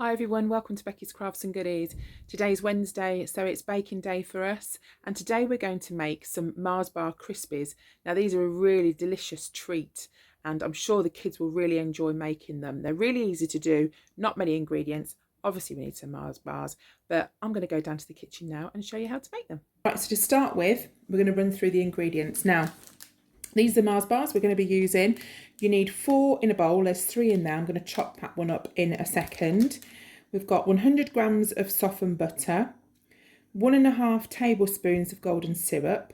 Hi everyone, welcome to Becky's Crafts and Goodies. Today's Wednesday, so it's baking day for us, and today we're going to make some Mars bar Krispies. Now these are a really delicious treat and I'm sure the kids will really enjoy making them. They're really easy to do, not many ingredients. Obviously we need some Mars bars, but I'm going to go down to the kitchen now and show you how to make them. Right, so to start with, we're going to run through the ingredients. Now, these are the Mars bars we're going to be using. You need 4 in a bowl. There's 3 in there. I'm going to chop that one up in a second. We've got 100 grams of softened butter, 1.5 tablespoons of golden syrup,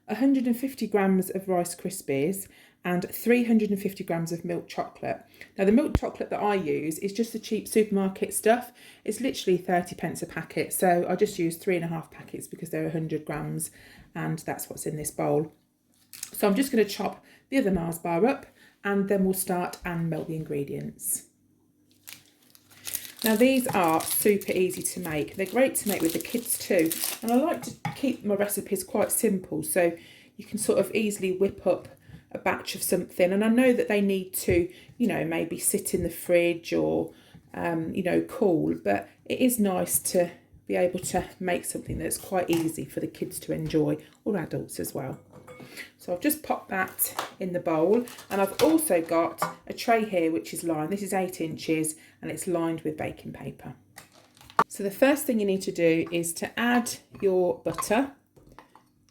150 grams of Rice Krispies, and 350 grams of milk chocolate. Now the milk chocolate that I use is just the cheap supermarket stuff. It's literally 30 pence a packet. So I just use 3.5 packets because they're 100 grams and that's what's in this bowl. So I'm just going to chop the other Mars bar up and then we'll start and melt the ingredients. Now these are super easy to make. They're great to make with the kids too. And I like to keep my recipes quite simple so you can sort of easily whip up a batch of something. And I know that they need to, maybe sit in the fridge or, cool. But it is nice to be able to make something that's quite easy for the kids to enjoy, or adults as well. So I've just popped that in the bowl, and I've also got a tray here which is lined. This is 8 inches and it's lined with baking paper. So the first thing you need to do is to add your butter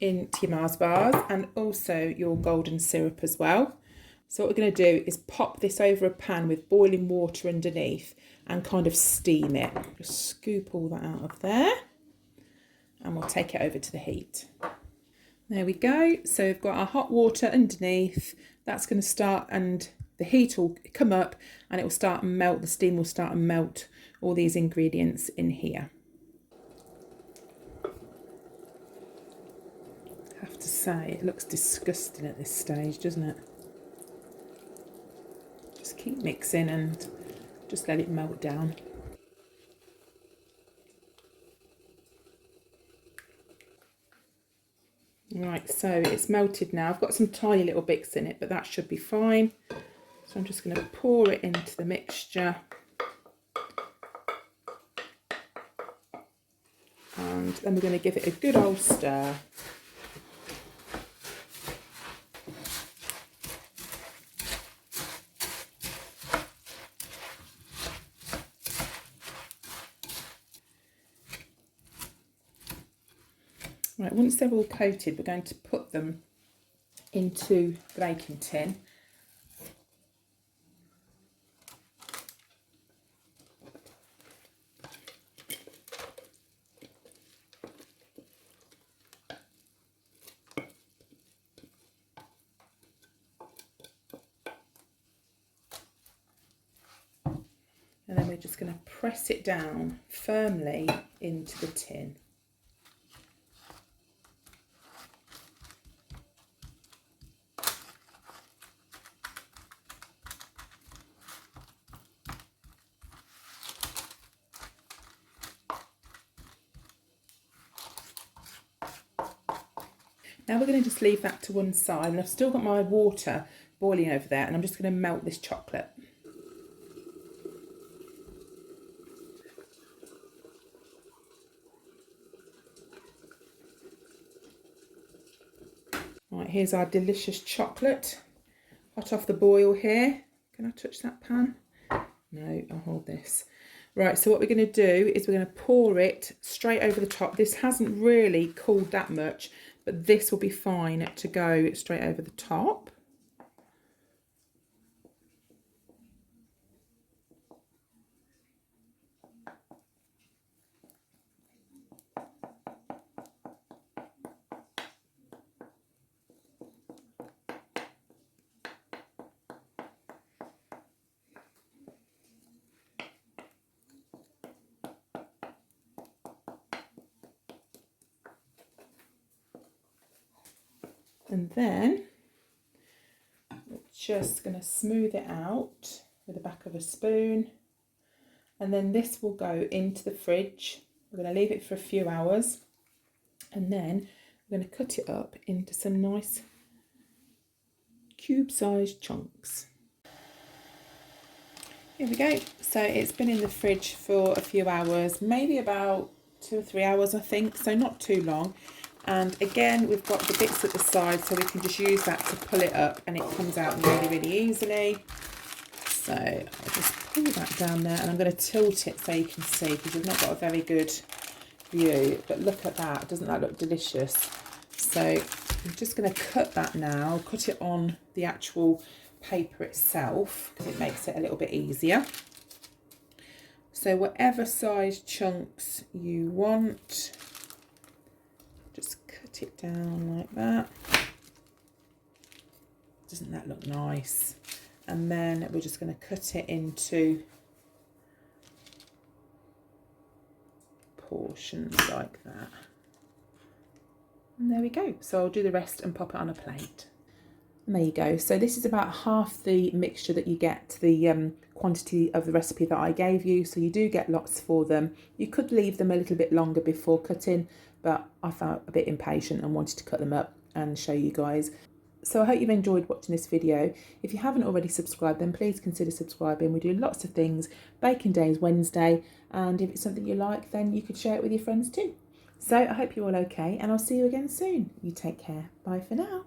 into your Mars bars and also your golden syrup as well. So what we're going to do is pop this over a pan with boiling water underneath and kind of steam it. Just scoop all that out of there and we'll take it over to the heat. There we go. So we've got our hot water underneath. That's going to start and the heat will come up and it will start and melt. The steam will start and melt all these ingredients in here. I have to say, it looks disgusting at this stage, doesn't it? Just keep mixing and just let it melt down. Right, so it's melted now. I've got some tiny little bits in it, but that should be fine. So I'm just going to pour it into the mixture. And then we're going to give it a good old stir. Right, once they're all coated, we're going to put them into the baking tin. And then we're just going to press it down firmly into the tin. Now we're going to just leave that to one side, and I've still got my water boiling over there, and I'm just going to melt this chocolate. Right, here's our delicious chocolate, hot off the boil here. Can I touch that pan? No, I'll hold this. Right, so what we're going to do is we're going to pour it straight over the top. This hasn't really cooled that much, but this will be fine to go straight over the top. And then we're just going to smooth it out with the back of a spoon. And then this will go into the fridge. We're going to leave it for a few hours. And then we're going to cut it up into some nice cube-sized chunks. Here we go. So it's been in the fridge for a few hours, maybe about 2 or 3 hours, I think. So not too long. And again, we've got the bits at the side, so we can just use that to pull it up and it comes out really, really easily. So I'll just pull that down there and I'm going to tilt it so you can see, because we've not got a very good view. But look at that. Doesn't that look delicious? So I'm just going to cut that now, cut it on the actual paper itself because it makes it a little bit easier. So whatever size chunks you want, just cut it down like that. Doesn't that look nice? And then we're just going to cut it into portions like that. And there we go. So I'll do the rest and pop it on a plate. And there you go. So this is about half the mixture that you get, the quantity of the recipe that I gave you. So you do get lots for them. You could leave them a little bit longer before cutting, but I felt a bit impatient and wanted to cut them up and show you guys. So I hope you've enjoyed watching this video. If you haven't already subscribed, then please consider subscribing. We do lots of things. Baking Day is Wednesday, and if it's something you like, then you could share it with your friends too. So I hope you're all okay, and I'll see you again soon. You take care. Bye for now.